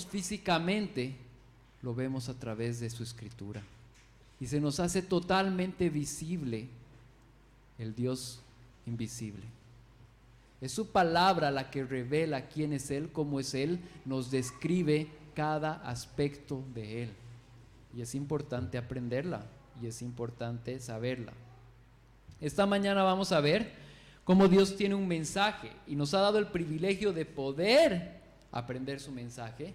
físicamente, lo vemos a través de su escritura. Y se nos hace totalmente visible el Dios invisible. Es su palabra la que revela quién es Él, cómo es Él, nos describe cada aspecto de Él. Y es importante aprenderla y es importante saberla. Esta mañana vamos a ver cómo Dios tiene un mensaje y nos ha dado el privilegio de poder aprender su mensaje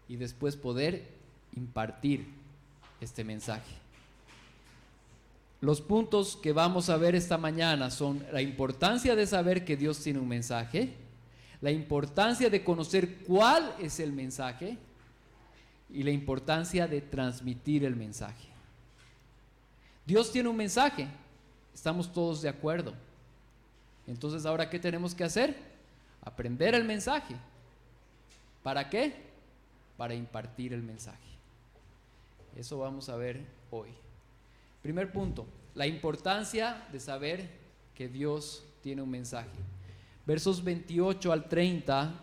y después poder impartir este mensaje. Los puntos que vamos a ver esta mañana son la importancia de saber que Dios tiene un mensaje, la importancia de conocer cuál es el mensaje y la importancia de transmitir el mensaje. Dios tiene un mensaje, estamos todos de acuerdo. Entonces, ¿ahora qué tenemos que hacer? Aprender el mensaje. ¿Para qué? Para impartir el mensaje. Eso vamos a ver hoy. Primer punto, la importancia de saber que Dios tiene un mensaje. Versos 28 al 30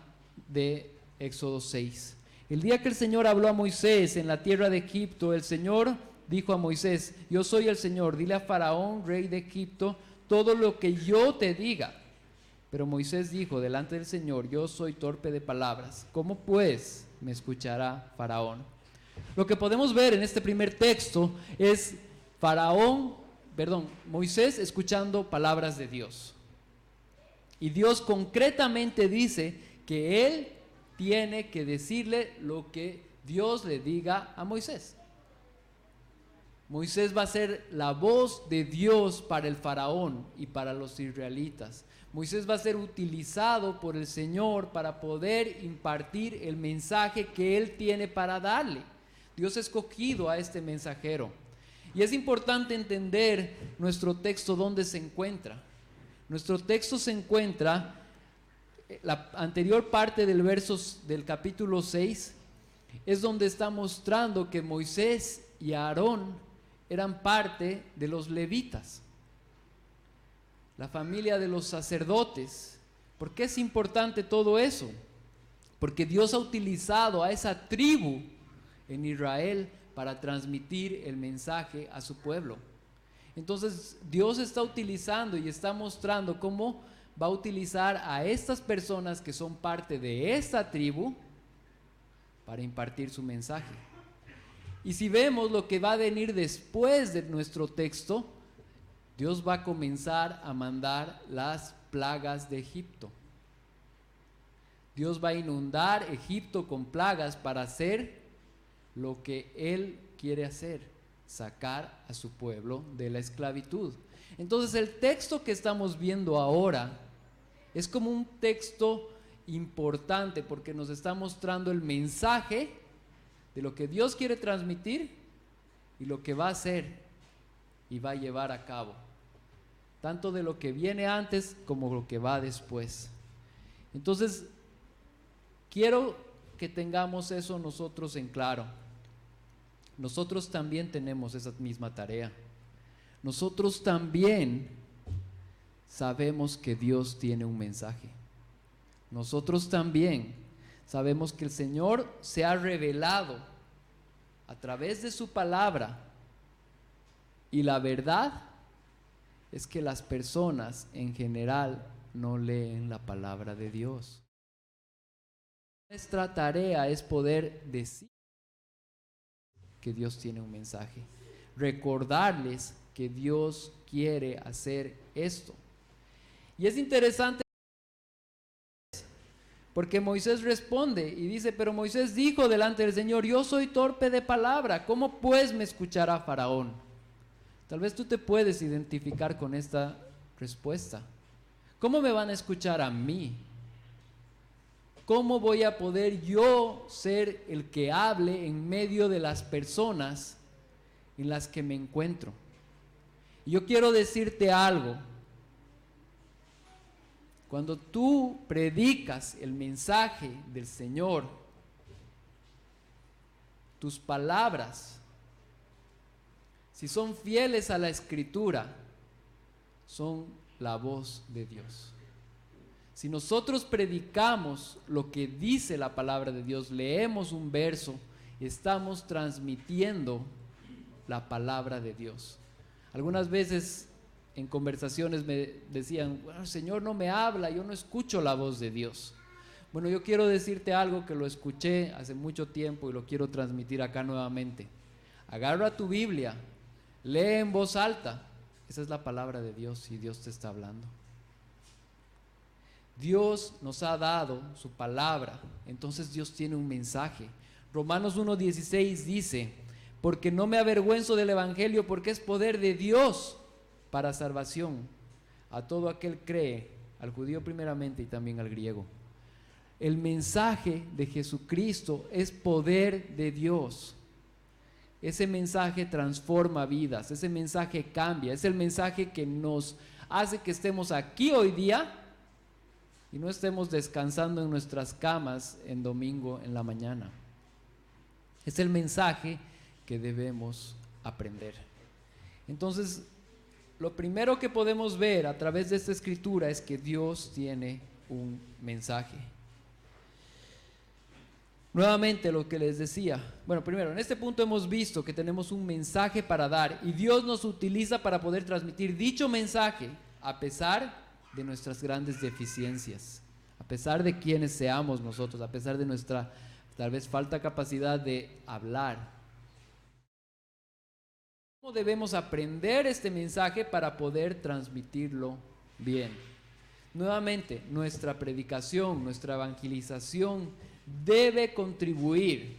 de Éxodo 6. El día que el Señor habló a Moisés en la tierra de Egipto, el Señor dijo a Moisés: yo soy el Señor, dile a Faraón, rey de Egipto, todo lo que yo te diga. Pero Moisés dijo delante del Señor: yo soy torpe de palabras, ¿cómo pues me escuchará Faraón? Lo que podemos ver en este primer texto es Moisés escuchando palabras de Dios. Y Dios concretamente dice que él tiene que decirle lo que Dios le diga a Moisés. Moisés va a ser la voz de Dios para el faraón y para los israelitas. Moisés va a ser utilizado por el Señor para poder impartir el mensaje que él tiene para darle. Dios ha escogido a este mensajero. Y es importante entender nuestro texto dónde se encuentra. Nuestro texto se encuentra, la anterior parte del versos del capítulo 6, es donde está mostrando que Moisés y Aarón eran parte de los levitas, la familia de los sacerdotes. ¿Por qué es importante todo eso? Porque Dios ha utilizado a esa tribu en Israel para transmitir el mensaje a su pueblo. Entonces Dios está utilizando y está mostrando cómo va a utilizar a estas personas que son parte de esta tribu para impartir su mensaje. Y si vemos lo que va a venir después de nuestro texto, Dios va a comenzar a mandar las plagas de Egipto. Dios va a inundar Egipto con plagas para hacer lo que Él quiere hacer: sacar a su pueblo de la esclavitud. Entonces el texto que estamos viendo ahora es como un texto importante porque nos está mostrando el mensaje de lo que Dios quiere transmitir y lo que va a hacer y va a llevar a cabo, tanto de lo que viene antes como lo que va después. Entonces quiero que tengamos eso nosotros en claro. Nosotros también tenemos esa misma tarea. Nosotros también sabemos que Dios tiene un mensaje. Nosotros también sabemos que el Señor se ha revelado a través de su palabra, y la verdad es que las personas en general no leen la palabra de Dios. Nuestra tarea es poder decir que Dios tiene un mensaje, recordarles que Dios quiere hacer esto. Y es interesante porque Moisés responde y dice: pero Moisés dijo delante del Señor: yo soy torpe de palabra, ¿cómo pues me escuchará Faraón? Tal vez tú te puedes identificar con esta respuesta. ¿Cómo me van a escuchar a mí? ¿Cómo voy a poder yo ser el que hable en medio de las personas en las que me encuentro? Y yo quiero decirte algo. Cuando tú predicas el mensaje del Señor, tus palabras, si son fieles a la Escritura, son la voz de Dios. Si nosotros predicamos lo que dice la palabra de Dios, leemos un verso, estamos transmitiendo la palabra de Dios. Algunas veces en conversaciones me decían, bueno, el Señor no me habla, yo no escucho la voz de Dios. Bueno, yo quiero decirte algo que lo escuché hace mucho tiempo y lo quiero transmitir acá nuevamente. Agarra tu Biblia, lee en voz alta. Esa es la palabra de Dios y Dios te está hablando. Dios nos ha dado su palabra, entonces Dios tiene un mensaje. Romanos 1:16 dice, porque no me avergüenzo del evangelio, porque es poder de Dios para salvación a todo aquel que cree, al judío primeramente y también al griego. El mensaje de Jesucristo es poder de Dios. Ese mensaje transforma vidas, ese mensaje cambia, es el mensaje que nos hace que estemos aquí hoy día y no estemos descansando en nuestras camas en domingo en la mañana. Es el mensaje que debemos aprender. Entonces, lo primero que podemos ver a través de esta escritura es que Dios tiene un mensaje. Nuevamente lo que les decía, bueno, primero, en este punto hemos visto que tenemos un mensaje para dar y Dios nos utiliza para poder transmitir dicho mensaje a pesar de nuestras grandes deficiencias, a pesar de quienes seamos nosotros, a pesar de nuestra tal vez falta capacidad de hablar. ¿Cómo debemos aprender este mensaje para poder transmitirlo bien? Nuevamente, nuestra predicación, nuestra evangelización debe contribuir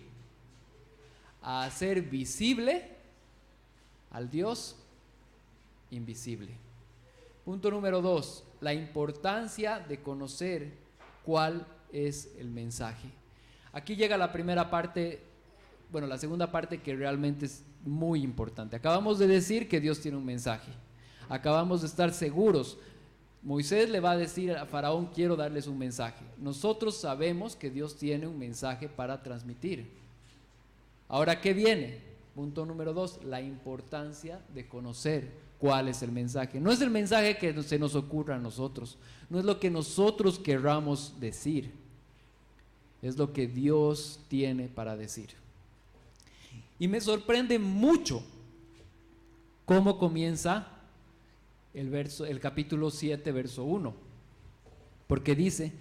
a hacer visible al Dios invisible. Punto número 2, la importancia de conocer cuál es el mensaje. Aquí llega la primera parte, bueno, la segunda parte que realmente es muy importante. Acabamos de decir que Dios tiene un mensaje. Acabamos de estar seguros. Moisés le va a decir a Faraón, quiero darles un mensaje. Nosotros sabemos que Dios tiene un mensaje para transmitir. Ahora, ¿qué viene? Punto número 2, la importancia de conocer cuál es el mensaje. No es el mensaje que se nos ocurra a nosotros, no es lo que nosotros querramos decir, es lo que Dios tiene para decir. Y me sorprende mucho cómo comienza el capítulo 7, verso 1, porque dice,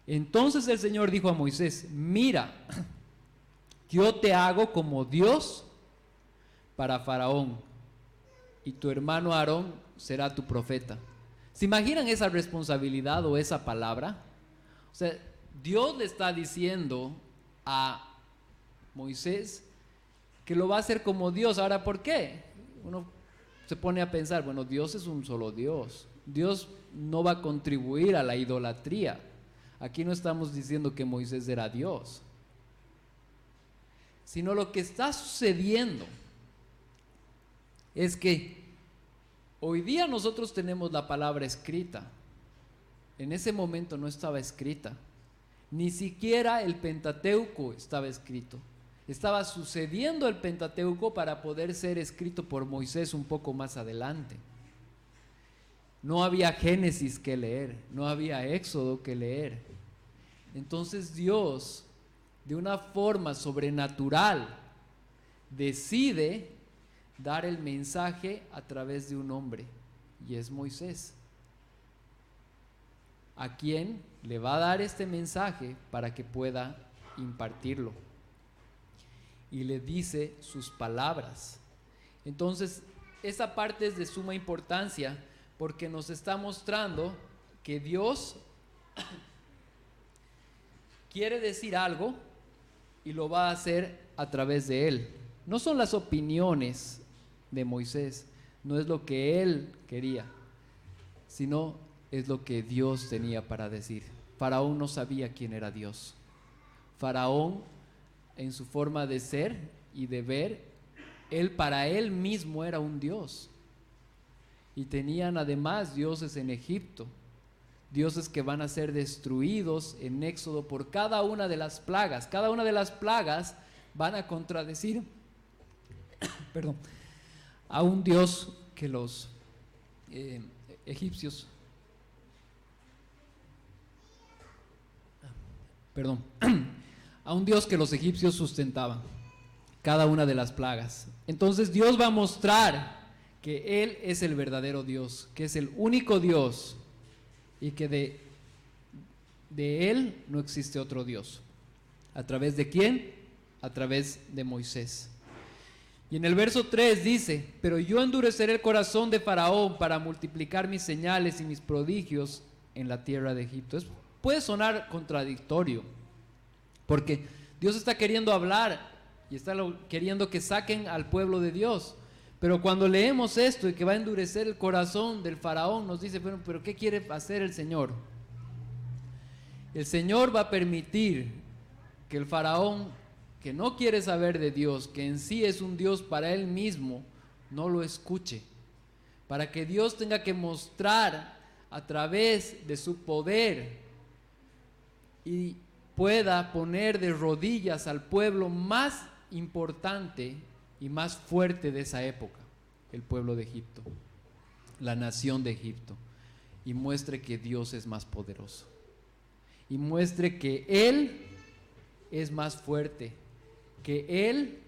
entonces el Señor dijo a Moisés, mira, yo te hago como Dios para Faraón, y tu hermano Aarón será tu profeta. ¿Se imaginan esa responsabilidad o esa palabra? O sea, Dios le está diciendo a Moisés que lo va a hacer como Dios. Ahora, ¿por qué? Uno se pone a pensar, bueno, Dios es un solo Dios. Dios no va a contribuir a la idolatría. Aquí no estamos diciendo que Moisés era Dios, sino lo que está sucediendo es que hoy día nosotros tenemos la palabra escrita. En ese momento no estaba escrita. Ni siquiera el Pentateuco estaba escrito. Estaba sucediendo el Pentateuco para poder ser escrito por Moisés un poco más adelante. No había Génesis que leer, no había Éxodo que leer. Entonces Dios, de una forma sobrenatural, decide dar el mensaje a través de un hombre, y es Moisés, a quien le va a dar este mensaje para que pueda impartirlo. Y le dice sus palabras. Entonces, esa parte es de suma importancia porque nos está mostrando que Dios quiere decir algo y lo va a hacer a través de él. No son las opiniones de Moisés, no es lo que él quería, sino es lo que Dios tenía para decir. Faraón no sabía quién era Dios. Faraón, en su forma de ser y de ver, él para él mismo era un dios. Y tenían además dioses en Egipto, dioses que van a ser destruidos en Éxodo por cada una de las plagas. Cada una de las plagas van a contradecir perdón, a un dios que los egipcios perdón, a un Dios que los egipcios sustentaban, cada una de las plagas. Entonces Dios va a mostrar que Él es el verdadero Dios, que es el único Dios y que de Él no existe otro Dios. ¿A través de quién? A través de Moisés. Y en el verso 3 dice: pero yo endureceré el corazón de Faraón para multiplicar mis señales y mis prodigios en la tierra de Egipto. Puede sonar contradictorio, porque Dios está queriendo hablar y está queriendo que saquen al pueblo de Dios. Pero cuando leemos esto y que va a endurecer el corazón del Faraón, nos dice, bueno, pero ¿qué quiere hacer el Señor? El Señor va a permitir que el Faraón, que no quiere saber de Dios, que en sí es un Dios para él mismo, no lo escuche, para que Dios tenga que mostrar a través de su poder y pueda poner de rodillas al pueblo más importante y más fuerte de esa época, el pueblo de Egipto, la nación de Egipto, y muestre que Dios es más poderoso, y muestre que Él es más fuerte, que Él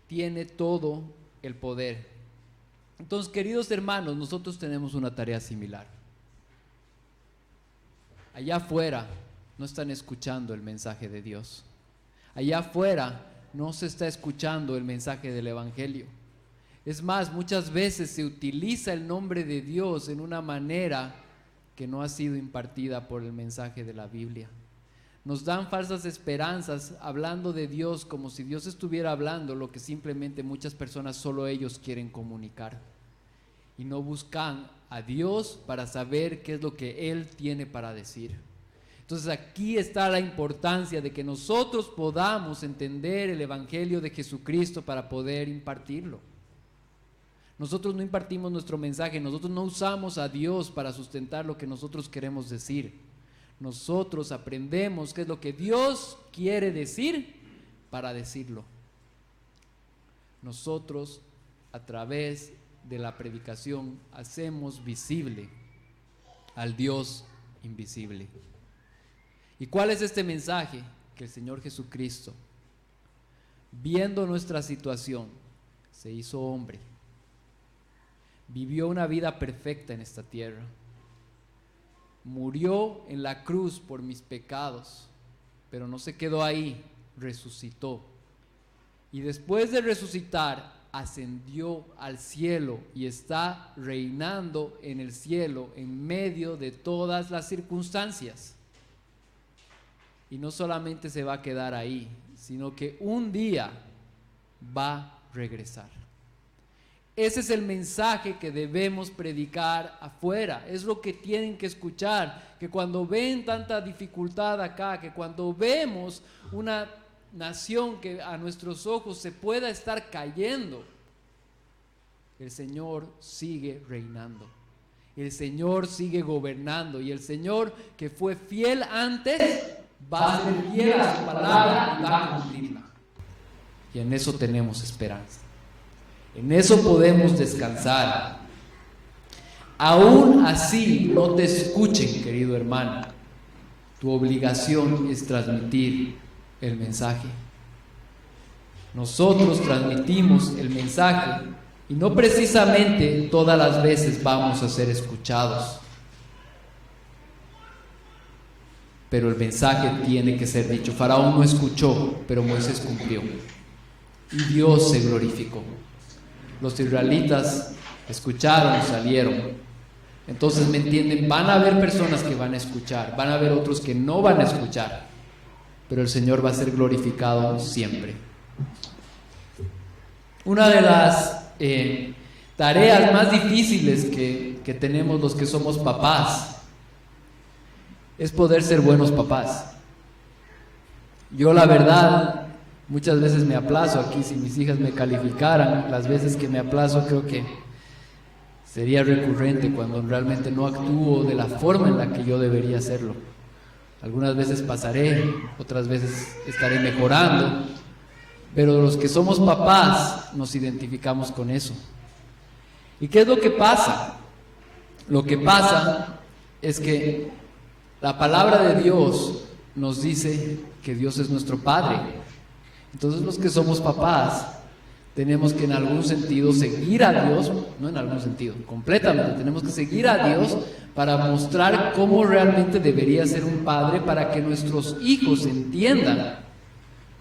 tiene todo el poder. Entonces, queridos hermanos, nosotros tenemos una tarea similar. Allá afuera no están escuchando el mensaje de Dios. Allá afuera no se está escuchando el mensaje del Evangelio. Es más, muchas veces se utiliza el nombre de Dios en una manera que no ha sido impartida por el mensaje de la Biblia. Nos dan falsas esperanzas hablando de Dios como si Dios estuviera hablando lo que simplemente muchas personas, solo ellos quieren comunicar. Y no buscan a Dios para saber qué es lo que Él tiene para decir. Entonces aquí está la importancia de que nosotros podamos entender el Evangelio de Jesucristo para poder impartirlo. Nosotros no impartimos nuestro mensaje, nosotros no usamos a Dios para sustentar lo que nosotros queremos decir. Nosotros aprendemos qué es lo que Dios quiere decir para decirlo. Nosotros, a través de la predicación, hacemos visible al Dios invisible. ¿Y cuál es este mensaje? Que el Señor Jesucristo, viendo nuestra situación, se hizo hombre, vivió una vida perfecta en esta tierra, murió en la cruz por mis pecados, pero no se quedó ahí, resucitó. Y después de resucitar, ascendió al cielo y está reinando en el cielo en medio de todas las circunstancias. Y no solamente se va a quedar ahí, sino que un día va a regresar. Ese es el mensaje que debemos predicar afuera, es lo que tienen que escuchar, que cuando ven tanta dificultad acá, que cuando vemos una nación que a nuestros ojos se pueda estar cayendo, el Señor sigue reinando, el Señor sigue gobernando, y el Señor que fue fiel antes va a ser fiel a su palabra y va a cumplirla. Y en eso tenemos esperanza. En eso podemos descansar. Aún así no te escuchen, querido hermano, tu obligación es transmitir el mensaje. Nosotros transmitimos el mensaje y no precisamente todas las veces vamos a ser escuchados, pero el mensaje tiene que ser dicho. Faraón no escuchó, pero Moisés cumplió y Dios se glorificó. Los israelitas escucharon y salieron. Entonces, ¿me entienden? Van a haber personas que van a escuchar, van a haber otros que no van a escuchar, pero el Señor va a ser glorificado siempre. Una de las tareas más difíciles que tenemos los que somos papás es poder ser buenos papás. Yo, la verdad, muchas veces me aplazo aquí. Si mis hijas me calificaran las veces que me aplazo, creo que sería recurrente cuando realmente no actúo de la forma en la que yo debería hacerlo. Algunas veces pasaré, otras veces estaré mejorando, pero los que somos papás nos identificamos con eso. ¿Y qué es lo que pasa? Lo que pasa es que la palabra de Dios nos dice que Dios es nuestro Padre. Entonces los que somos papás tenemos que en algún sentido seguir a Dios, no en algún sentido, completamente, tenemos que seguir a Dios para mostrar cómo realmente debería ser un padre, para que nuestros hijos entiendan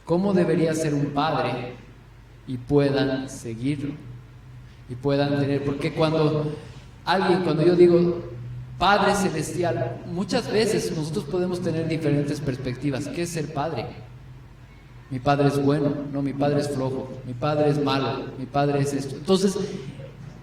cómo debería ser un padre y puedan seguirlo, y puedan tener, porque cuando yo digo Padre Celestial, muchas veces nosotros podemos tener diferentes perspectivas. ¿Qué es ser padre? Mi padre es bueno, no, mi padre es flojo, mi padre es malo, mi padre es esto. Entonces,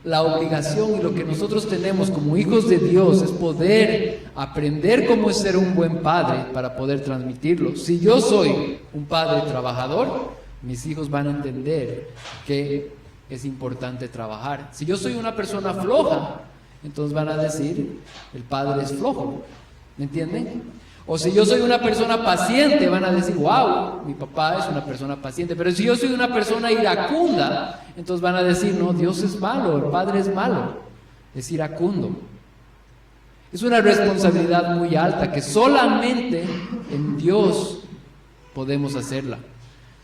la obligación y lo que nosotros tenemos como hijos de Dios es poder aprender cómo es ser un buen padre para poder transmitirlo. Si yo soy un padre trabajador, mis hijos van a entender que es importante trabajar. Si yo soy una persona floja, entonces van a decir, el padre es flojo. ¿Me entienden? O si yo soy una persona paciente, van a decir, wow, mi papá es una persona paciente. Pero si yo soy una persona iracunda, entonces van a decir, no, Dios es malo, el Padre es malo, es iracundo. Es una responsabilidad muy alta que solamente en Dios podemos hacerla.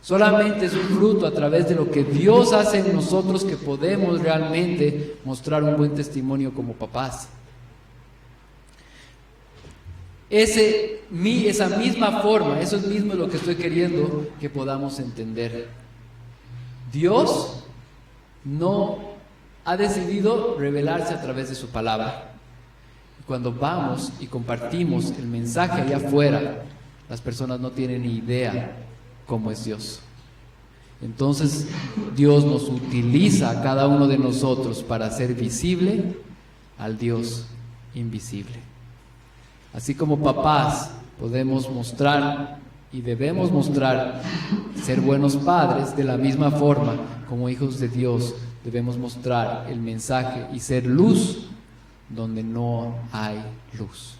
Solamente es un fruto a través de lo que Dios hace en nosotros que podemos realmente mostrar un buen testimonio como papás. Esa misma forma, eso es mismo lo que estoy queriendo que podamos entender. Dios no ha decidido revelarse a través de su palabra. Cuando vamos y compartimos el mensaje allá afuera, las personas no tienen ni idea cómo es Dios. Entonces Dios nos utiliza a cada uno de nosotros para hacer visible al Dios invisible. Así como papás podemos mostrar y debemos mostrar ser buenos padres, de la misma forma como hijos de Dios debemos mostrar el mensaje y ser luz donde no hay luz,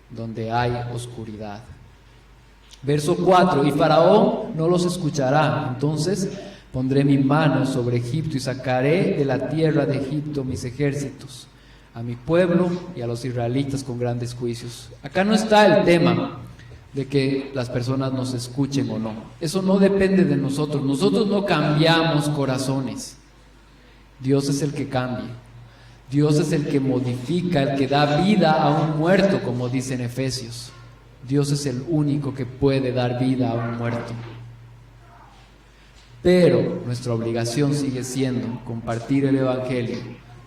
donde hay oscuridad. Verso 4, y Faraón no los escuchará, entonces pondré mi mano sobre Egipto y sacaré de la tierra de Egipto mis ejércitos, a mi pueblo y a los israelitas con grandes juicios. Acá no está el tema de que las personas nos escuchen o no. Eso no depende de nosotros. Nosotros no cambiamos corazones. Dios es el que cambia. Dios es el que modifica, el que da vida a un muerto, como dice en Efesios. Dios es el único que puede dar vida a un muerto. Pero nuestra obligación sigue siendo compartir el Evangelio,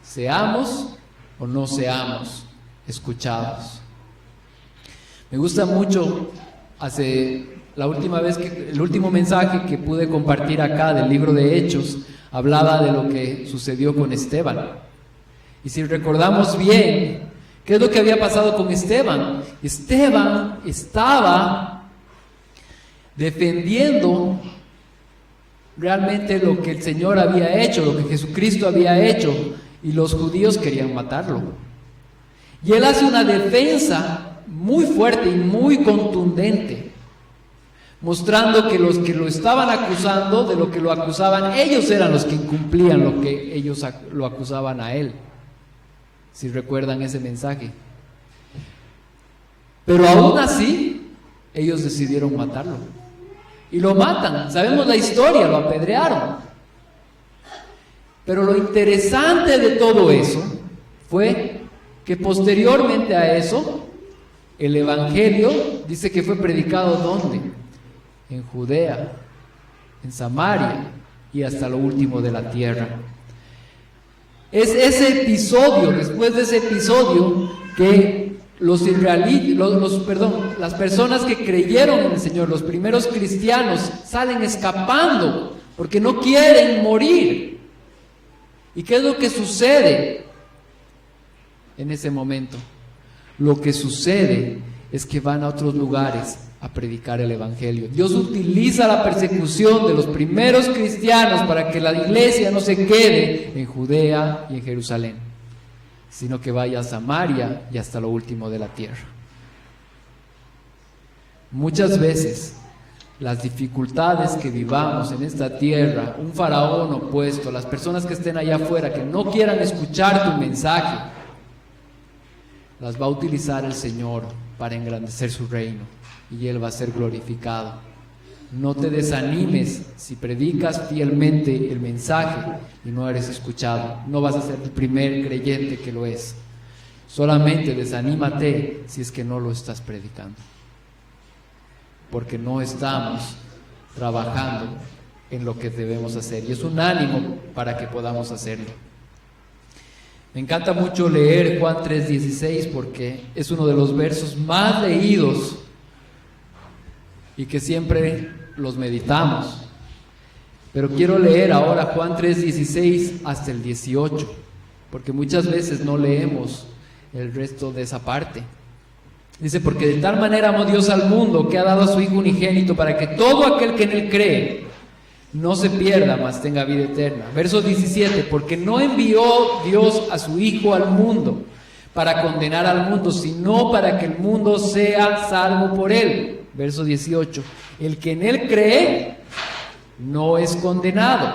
seamos o no seamos escuchados. Me gusta mucho, el último mensaje que pude compartir acá del libro de Hechos, hablaba de lo que sucedió con Esteban. Y si recordamos bien, ¿qué es lo que había pasado con Esteban? Esteban estaba defendiendo realmente lo que el Señor había hecho, lo que Jesucristo había hecho, y los judíos querían matarlo. Y él hace una defensa muy fuerte y muy contundente, mostrando que los que lo estaban acusando, de lo que lo acusaban, ellos eran los que incumplían lo que ellos lo acusaban a él. Si recuerdan ese mensaje. Pero aún así, ellos decidieron matarlo. Y lo matan. Sabemos la historia, lo apedrearon. Pero lo interesante de todo eso fue que posteriormente a eso, el Evangelio dice que fue predicado ¿dónde? En Judea, en Samaria y hasta lo último de la tierra. Es ese episodio, después de ese episodio, que las personas que creyeron en el Señor, los primeros cristianos, salen escapando porque no quieren morir. ¿Y qué es lo que sucede en ese momento? Lo que sucede es que van a otros lugares a predicar el Evangelio. Dios utiliza la persecución de los primeros cristianos para que la iglesia no se quede en Judea y en Jerusalén, sino que vaya a Samaria y hasta lo último de la tierra. Muchas veces las dificultades que vivamos en esta tierra, un faraón opuesto, las personas que estén allá afuera que no quieran escuchar tu mensaje, las va a utilizar el Señor para engrandecer su reino y Él va a ser glorificado. No te desanimes si predicas fielmente el mensaje y no eres escuchado. No vas a ser el primer creyente que lo es. Solamente desanímate si es que no lo estás predicando, porque no estamos trabajando en lo que debemos hacer, y es un ánimo para que podamos hacerlo. Me encanta mucho leer Juan 3:16 porque es uno de los versos más leídos y que siempre los meditamos. Pero quiero leer ahora Juan 3:16 hasta el 18, porque muchas veces no leemos el resto de esa parte. Dice: porque de tal manera amó Dios al mundo, que ha dado a su Hijo unigénito, para que todo aquel que en Él cree no se pierda, mas tenga vida eterna. Verso 17: porque no envió Dios a su Hijo al mundo para condenar al mundo, sino para que el mundo sea salvo por Él. Verso 18: el que en Él cree no es condenado,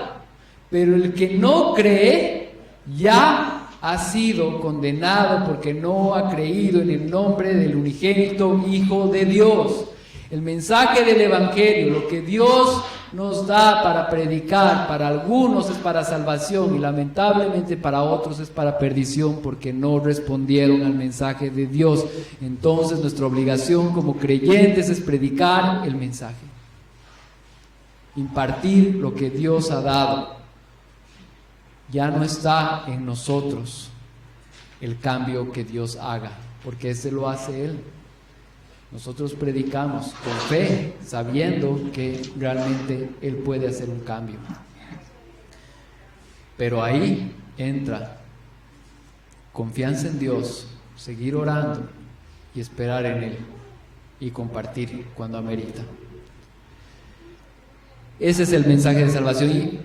pero el que no cree ya ha sido condenado, porque no ha creído en el nombre del unigénito Hijo de Dios. El mensaje del Evangelio, lo que Dios nos da para predicar, para algunos es para salvación y lamentablemente para otros es para perdición, porque no respondieron al mensaje de Dios. Entonces nuestra obligación como creyentes es predicar el mensaje, impartir lo que Dios ha dado. Ya no está en nosotros el cambio que Dios haga, porque ese lo hace Él. Nosotros predicamos con fe, sabiendo que realmente Él puede hacer un cambio. Pero ahí entra confianza en Dios, seguir orando y esperar en Él y compartir cuando amerita. Ese es el mensaje de salvación. Y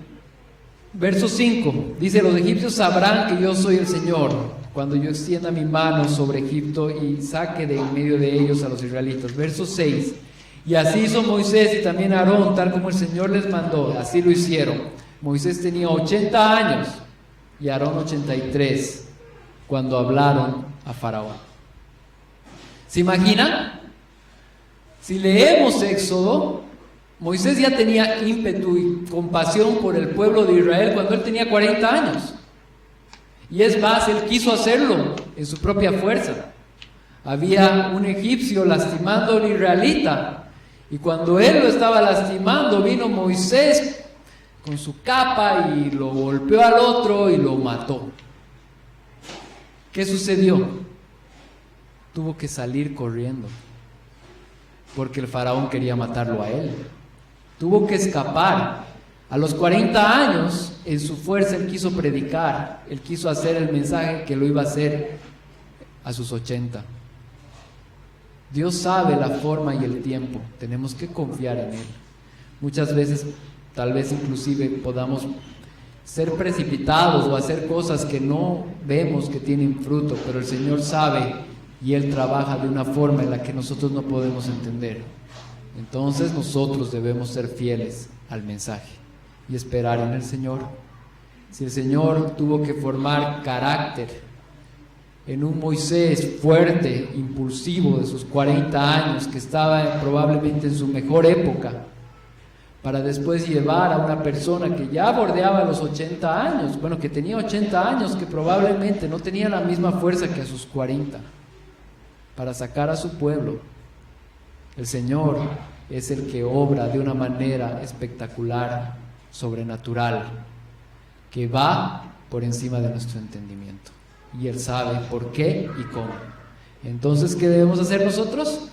verso 5 dice: los egipcios sabrán que yo soy el Señor cuando yo extienda mi mano sobre Egipto y saque de en medio de ellos a los israelitas. Verso 6: y así hizo Moisés y también Aarón, tal como el Señor les mandó, así lo hicieron. Moisés tenía 80 años y Aarón 83 cuando hablaron a Faraón. ¿Se imaginan? Si leemos Éxodo, Moisés ya tenía ímpetu y compasión por el pueblo de Israel cuando él tenía 40 años. Y es más, él quiso hacerlo en su propia fuerza. Había un egipcio lastimando a un israelita, y cuando él lo estaba lastimando, vino Moisés con su capa y lo golpeó al otro y lo mató. ¿Qué sucedió? Tuvo que salir corriendo, porque el faraón quería matarlo a él. Tuvo que escapar. A los 40 años, en su fuerza, él quiso predicar, él quiso hacer el mensaje que lo iba a hacer a sus 80. Dios sabe la forma y el tiempo, tenemos que confiar en Él. Muchas veces, tal vez inclusive podamos ser precipitados o hacer cosas que no vemos que tienen fruto, pero el Señor sabe y Él trabaja de una forma en la que nosotros no podemos entender. Entonces nosotros debemos ser fieles al mensaje y esperar en el Señor. Si el Señor tuvo que formar carácter en un Moisés fuerte, impulsivo de sus 40 años, que estaba probablemente en su mejor época, para después llevar a una persona que ya bordeaba los 80 años, bueno, que tenía 80 años, que probablemente no tenía la misma fuerza que a sus 40, para sacar a su pueblo. El Señor es el que obra de una manera espectacular, sobrenatural, que va por encima de nuestro entendimiento, y Él sabe por qué y cómo. Entonces, ¿qué debemos hacer nosotros?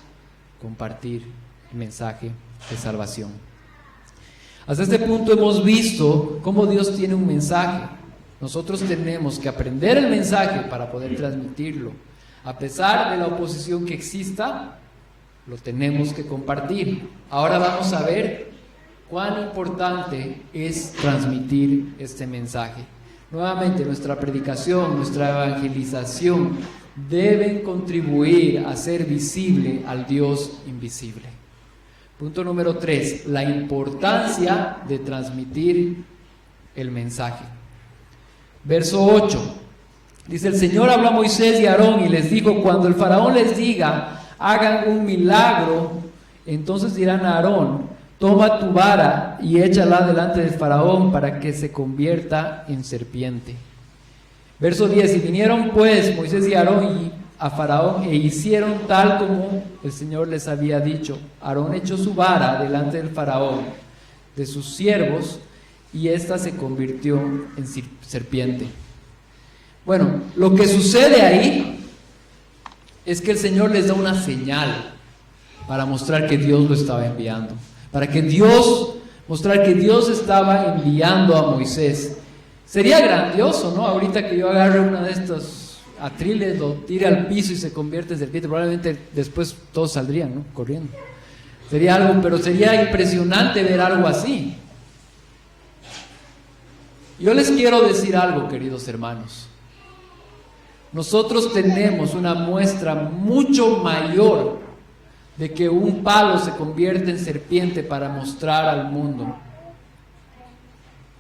Compartir el mensaje de salvación. Hasta este punto hemos visto cómo Dios tiene un mensaje. Nosotros tenemos que aprender el mensaje para poder transmitirlo. A pesar de la oposición que exista, lo tenemos que compartir. Ahora vamos a ver cuán importante es transmitir este mensaje. Nuevamente, nuestra predicación, nuestra evangelización deben contribuir a hacer visible al Dios invisible. Punto número 3, la importancia de transmitir el mensaje. Verso 8, dice: el Señor habló a Moisés y a Aarón y les dijo: cuando el faraón les diga: hagan un milagro, entonces dirán a Aarón: toma tu vara y échala delante del faraón para que se convierta en serpiente. Verso 10: y vinieron pues Moisés y Aarón a Faraón e hicieron tal como el Señor les había dicho. Aarón echó su vara delante del Faraón, de sus siervos, y ésta se convirtió en serpiente. Bueno, lo que sucede ahí es que el Señor les da una señal para mostrar que Dios lo estaba enviando, para que mostrar que Dios estaba enviando a Moisés. Sería grandioso, ¿no? Ahorita que yo agarre una de estas atriles, lo tire al piso y se convierte en serpiente, probablemente después todos saldrían, ¿no? Corriendo. Sería algo, pero sería impresionante ver algo así. Yo les quiero decir algo, queridos hermanos. Nosotros tenemos una muestra mucho mayor de que un palo se convierte en serpiente para mostrar al mundo.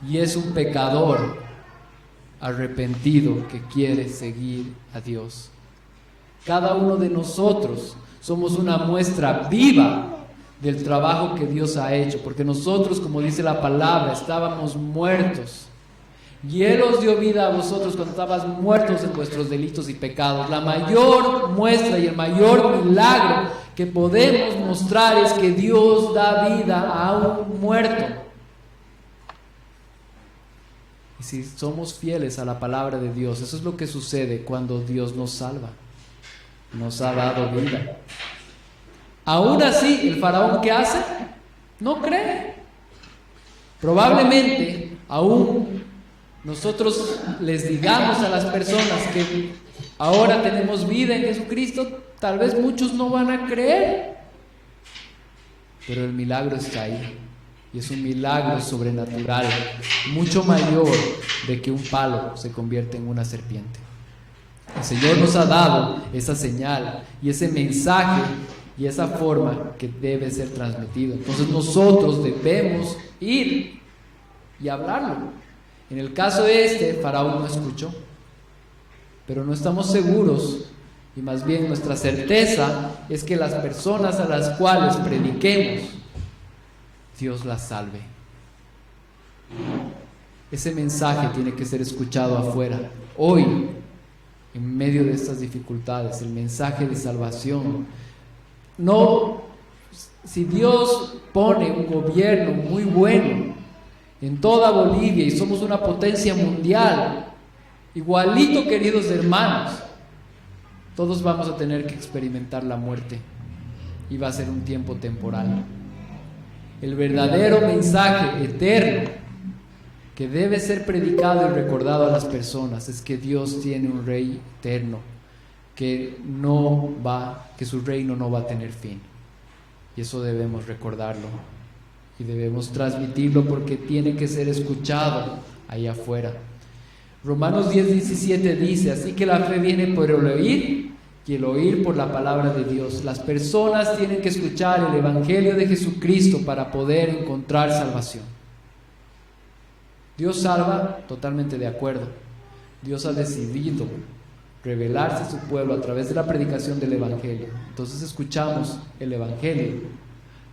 Y es un pecador arrepentido que quiere seguir a Dios. Cada uno de nosotros somos una muestra viva del trabajo que Dios ha hecho, porque nosotros, como dice la palabra, estábamos muertos y Él os dio vida a vosotros cuando estabas muertos en vuestros delitos y pecados. La mayor muestra y el mayor milagro que podemos mostrar es que Dios da vida a un muerto. Y si somos fieles a la palabra de Dios, eso es lo que sucede cuando Dios nos salva, nos ha dado vida. Aún así, el faraón, ¿qué hace? No cree. Probablemente aún nosotros les digamos a las personas que ahora tenemos vida en Jesucristo, tal vez muchos no van a creer, pero el milagro está ahí. Y es un milagro sobrenatural, mucho mayor de que un palo se convierte en una serpiente. El Señor nos ha dado esa señal y ese mensaje y esa forma que debe ser transmitido. Entonces nosotros debemos ir y hablarlo. En el caso de Faraón no escuchó, pero no estamos seguros, y más bien nuestra certeza es que las personas a las cuales prediquemos, Dios las salve. Ese mensaje tiene que ser escuchado afuera. Hoy, en medio de estas dificultades, el mensaje de salvación. No, si Dios pone un gobierno muy bueno en toda Bolivia y somos una potencia mundial, igualito, queridos hermanos, todos vamos a tener que experimentar la muerte y va a ser un tiempo temporal. El verdadero mensaje eterno que debe ser predicado y recordado a las personas es que Dios tiene un rey eterno, que su reino no va a tener fin. Y eso debemos recordarlo y debemos transmitirlo porque tiene que ser escuchado allá afuera. Romanos 10:17 dice: así que la fe viene por el oír y el oír por la palabra de Dios. Las personas tienen que escuchar el evangelio de Jesucristo para poder encontrar salvación. Dios salva, totalmente de acuerdo. Dios ha decidido revelarse a su pueblo a través de la predicación del evangelio. Entonces escuchamos el evangelio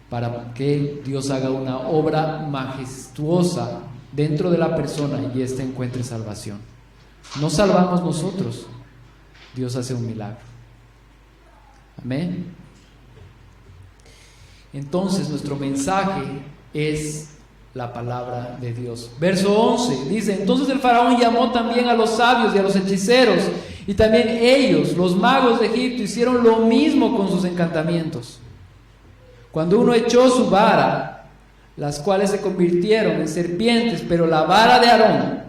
para que Dios haga una obra majestuosa dentro de la persona y ésta encuentre salvación. No salvamos nosotros, Dios hace un milagro. Amén. Entonces nuestro mensaje es la palabra de Dios. Verso 11 dice: entonces el faraón llamó también a los sabios y a los hechiceros, y también ellos, los magos de Egipto, hicieron lo mismo con sus encantamientos. Cuando uno echó su vara, las cuales se convirtieron en serpientes, pero la vara de Aarón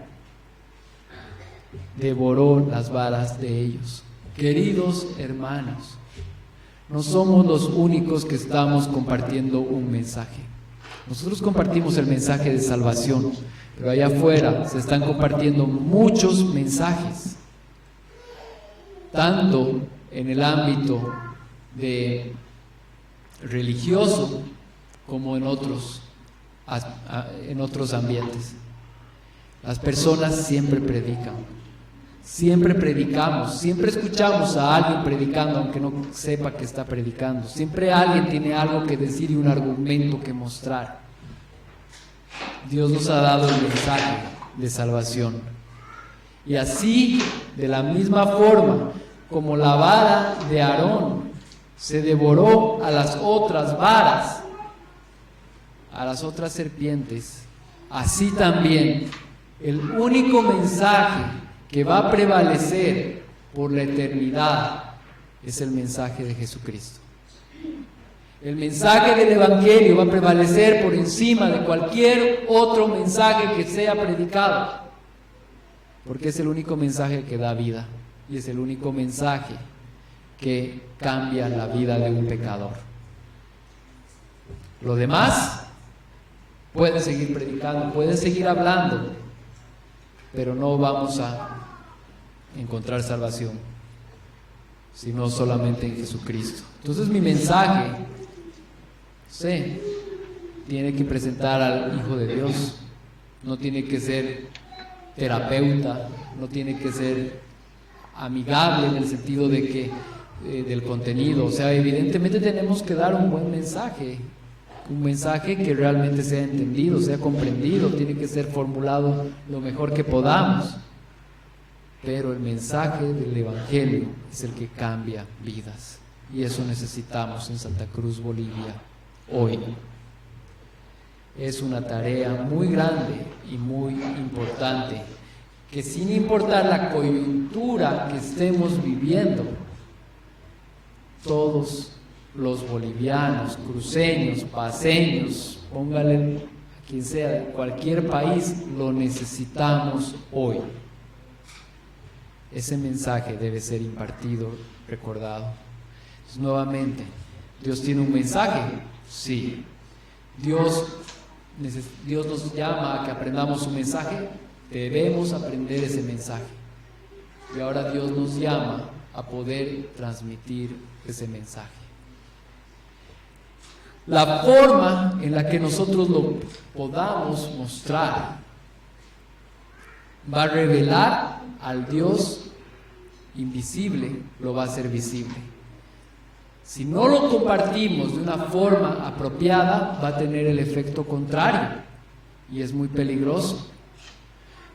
devoró las varas de ellos. Queridos hermanos, no somos los únicos que estamos compartiendo un mensaje. Nosotros compartimos el mensaje de salvación, pero allá afuera se están compartiendo muchos mensajes, tanto en el ámbito religioso como en otros ambientes. Las personas siempre predican, siempre predicamos, siempre escuchamos a alguien predicando, aunque no sepa que está predicando. Siempre alguien tiene algo que decir y un argumento que mostrar. Dios nos ha dado el mensaje de salvación. Y así, de la misma forma como la vara de Aarón se devoró a las otras varas, a las otras serpientes, así también el único mensaje que va a prevalecer por la eternidad es el mensaje de Jesucristo. El mensaje del Evangelio va a prevalecer por encima de cualquier otro mensaje que sea predicado, porque es el único mensaje que da vida y es el único mensaje que cambia la vida de un pecador. Lo demás, pueden seguir predicando, pueden seguir hablando, pero no vamos a encontrar salvación, sino solamente en Jesucristo. Entonces mi mensaje, sí, tiene que presentar al Hijo de Dios, no tiene que ser terapeuta, no tiene que ser amigable en el sentido de que del contenido. O sea, evidentemente tenemos que dar un buen mensaje, un mensaje que realmente sea entendido, sea comprendido, tiene que ser formulado lo mejor que podamos, pero el mensaje del Evangelio es el que cambia vidas, y eso necesitamos en Santa Cruz, Bolivia, hoy. Es una tarea muy grande y muy importante, que sin importar la coyuntura que estemos viviendo, todos los bolivianos, cruceños, paceños, póngale a quien sea de cualquier país, lo necesitamos hoy. Ese mensaje debe ser impartido, recordado. Entonces, nuevamente, ¿Dios tiene un mensaje? Sí. Dios nos llama a que aprendamos su mensaje, debemos aprender ese mensaje. Y ahora Dios nos llama a poder transmitir ese mensaje. La forma en la que nosotros lo podamos mostrar va a revelar al Dios invisible, lo va a hacer visible. Si no lo compartimos de una forma apropiada, va a tener el efecto contrario y es muy peligroso.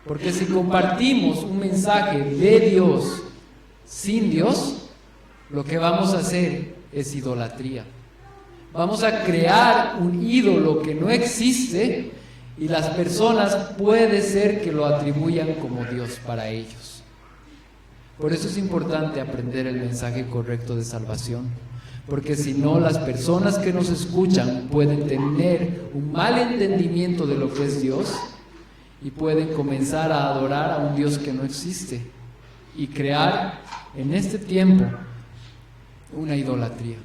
Porque si compartimos un mensaje de Dios sin Dios, lo que vamos a hacer es idolatría. Vamos a crear un ídolo que no existe y las personas puede ser que lo atribuyan como Dios para ellos. Por eso es importante aprender el mensaje correcto de salvación, porque si no, las personas que nos escuchan pueden tener un mal entendimiento de lo que es Dios y pueden comenzar a adorar a un Dios que no existe y crear en este tiempo una idolatría.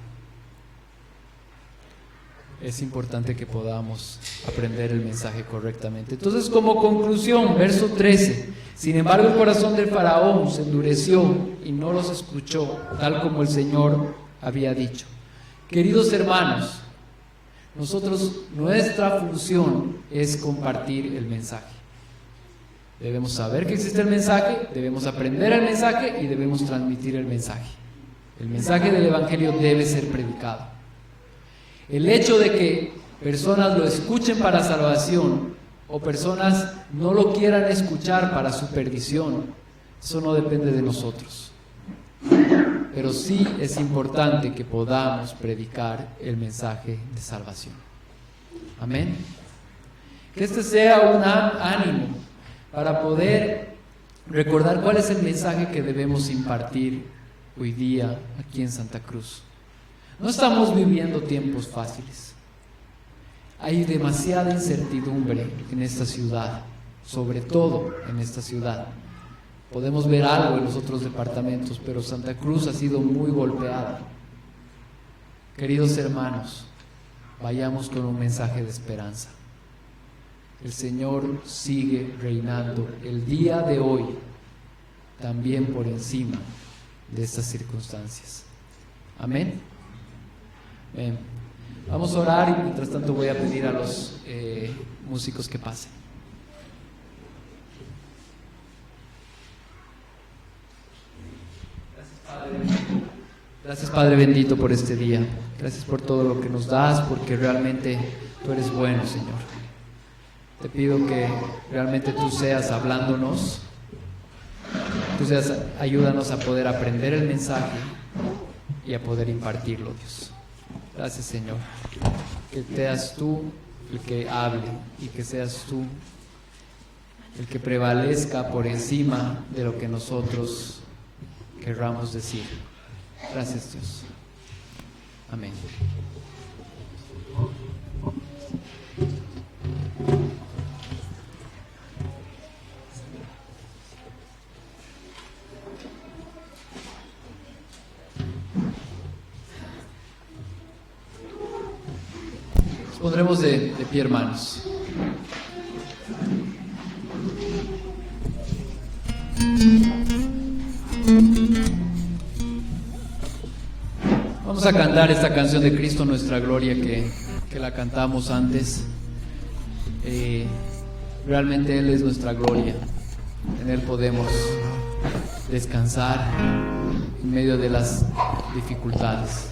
Es importante que podamos aprender el mensaje correctamente. Entonces, como conclusión, verso 13: sin embargo, el corazón del faraón se endureció y no los escuchó, tal como el Señor había dicho. Queridos hermanos, nuestra función es compartir el mensaje. Debemos saber que existe el mensaje, debemos aprender el mensaje y debemos transmitir el mensaje. El mensaje del Evangelio debe ser predicado. El hecho de que personas lo escuchen para salvación o personas no lo quieran escuchar para su perdición, eso no depende de nosotros. Pero sí es importante que podamos predicar el mensaje de salvación. Amén. Que este sea un ánimo para poder recordar cuál es el mensaje que debemos impartir hoy día aquí en Santa Cruz. No estamos viviendo tiempos fáciles. Hay demasiada incertidumbre en esta ciudad, sobre todo en esta ciudad. Podemos ver algo en los otros departamentos, pero Santa Cruz ha sido muy golpeada. Queridos hermanos, vayamos con un mensaje de esperanza. El Señor sigue reinando el día de hoy, también por encima de estas circunstancias. Amén. Bien. Vamos a orar y mientras tanto voy a pedir a los músicos que pasen. Gracias, Padre bendito, por este día. Gracias por todo lo que nos das, porque realmente tú eres bueno, Señor. Te pido que realmente tú seas hablándonos, ayúdanos a poder aprender el mensaje y a poder impartirlo, Dios. Gracias, Señor. Que seas tú el que hable y que seas tú el que prevalezca por encima de lo que nosotros querramos decir. Gracias, Dios. Amén. Nos pondremos de pie, hermanos. Vamos a cantar esta canción de Cristo Nuestra Gloria que la cantamos antes. Realmente Él es nuestra gloria. En Él podemos descansar en medio de las dificultades.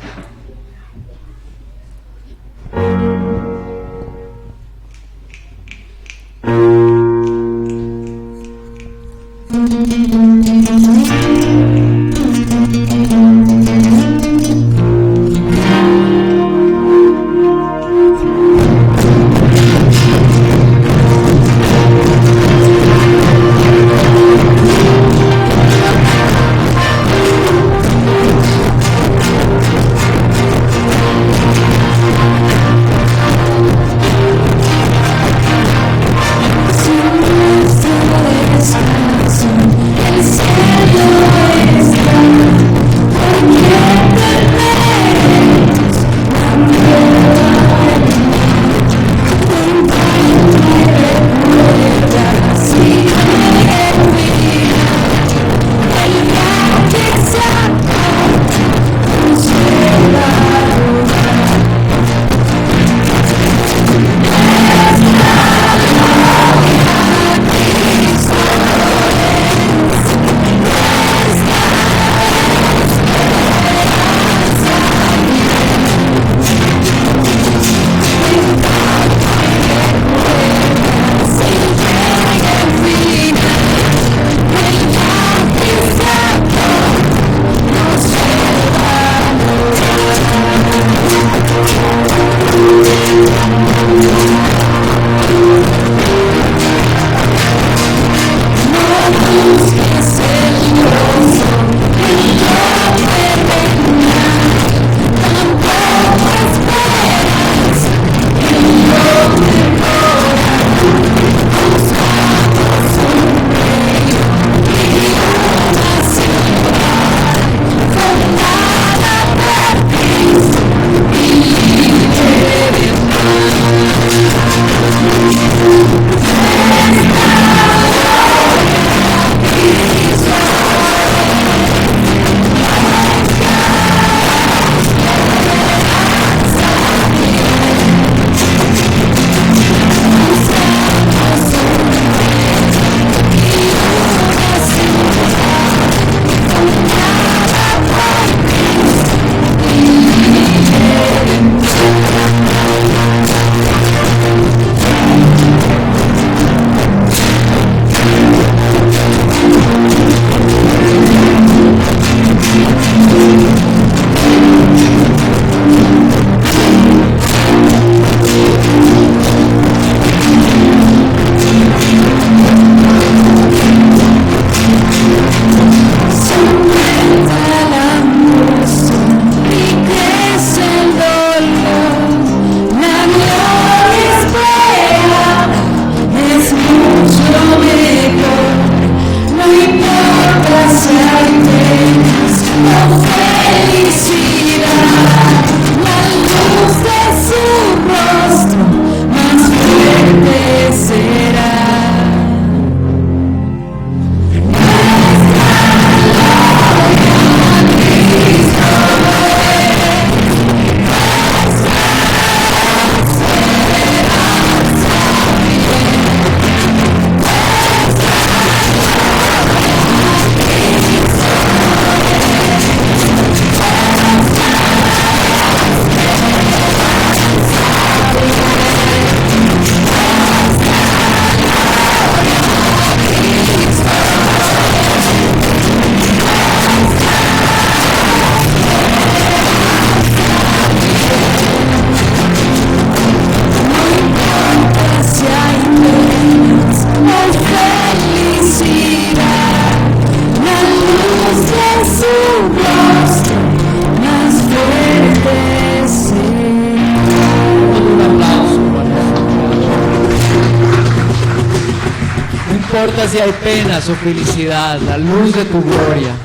importa si hay penas o felicidad, la luz de tu gloria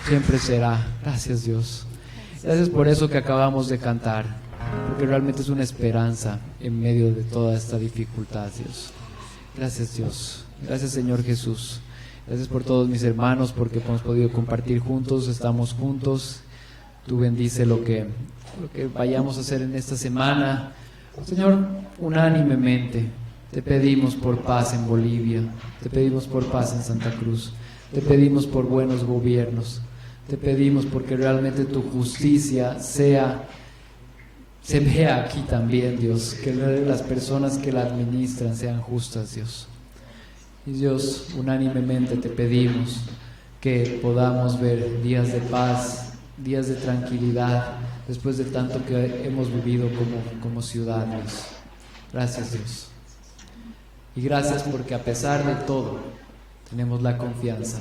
siempre será. Gracias, Dios. Gracias por eso que acabamos de cantar, porque realmente es una esperanza en medio de toda esta dificultad, Dios. Gracias, Dios. Gracias, Señor Jesús. Gracias por todos mis hermanos, porque hemos podido compartir juntos, estamos juntos. Tú bendice lo que vayamos a hacer en esta semana. Señor, unánimemente te pedimos por paz en Bolivia, te pedimos por paz en Santa Cruz, te pedimos por buenos gobiernos, te pedimos porque realmente tu justicia se vea aquí también, Dios, que las personas que la administran sean justas, Dios. Y Dios, unánimemente te pedimos que podamos ver días de paz, días de tranquilidad, después de tanto que hemos vivido como ciudad, Dios. Gracias, Dios. Y gracias porque a pesar de todo, tenemos la confianza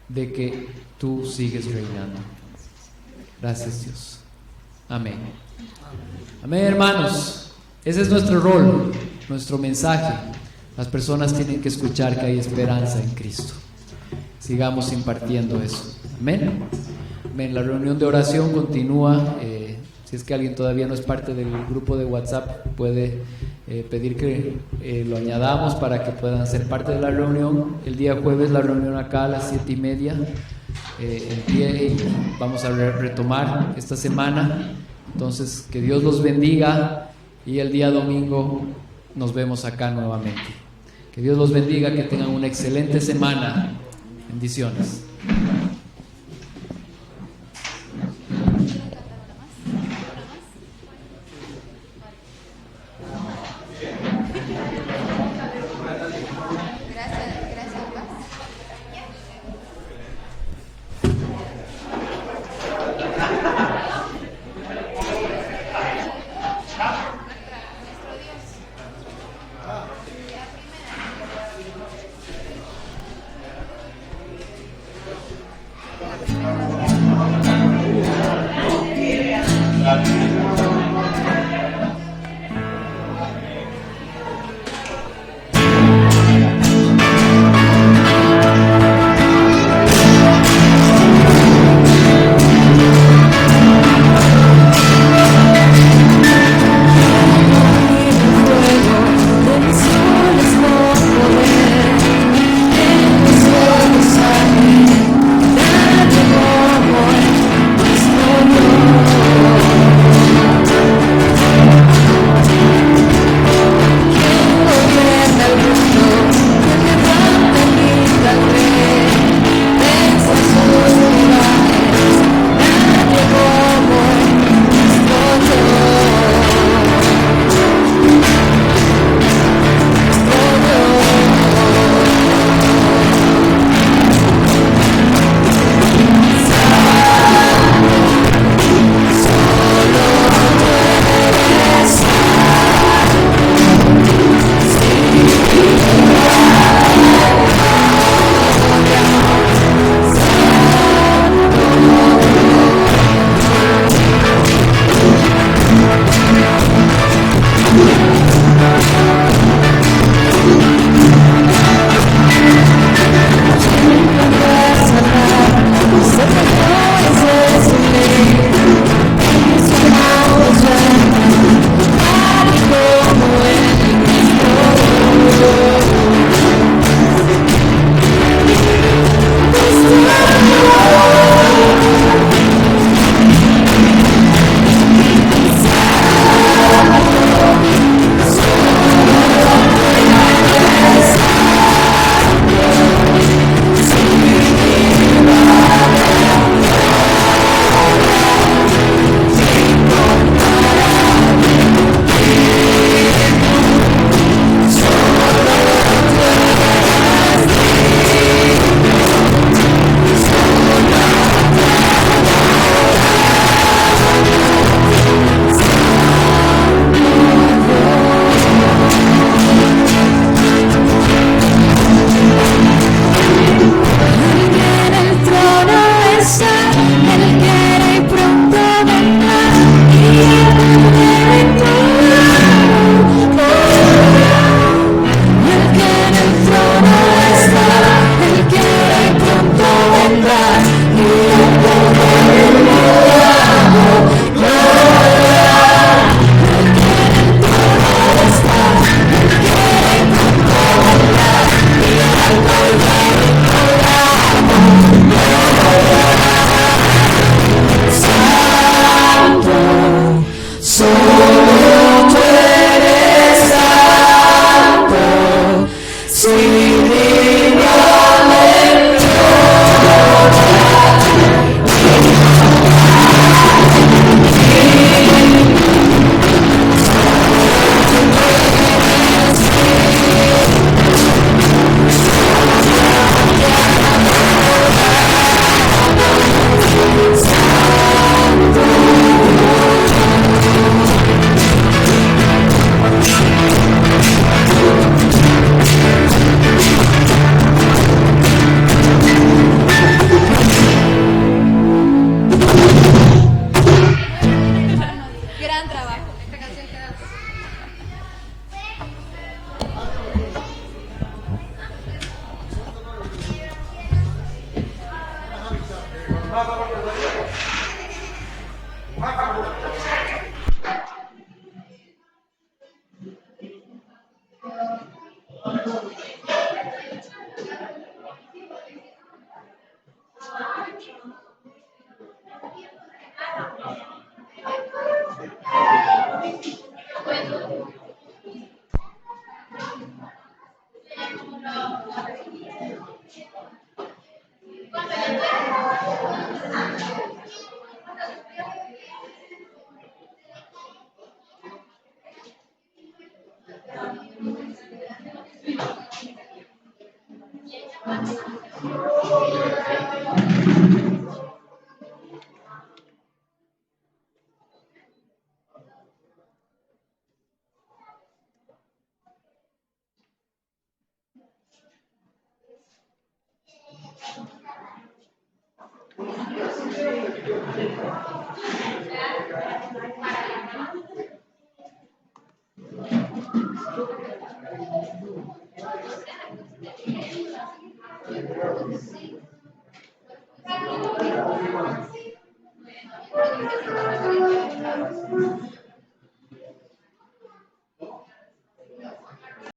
de que tú sigues reinando. Gracias, Dios. Amén. Amén, hermanos. Ese es nuestro rol, nuestro mensaje. Las personas tienen que escuchar que hay esperanza en Cristo. Sigamos impartiendo eso. Amén. Amén. La reunión de oración continúa. Si es que alguien todavía no es parte del grupo de WhatsApp, puede pedir que lo añadamos para que puedan ser parte de la reunión. El día jueves la reunión acá a las 7:30 en pie, y vamos a retomar esta semana. Entonces, que Dios los bendiga, y el día domingo nos vemos acá nuevamente. Que Dios los bendiga, que tengan una excelente semana. Bendiciones.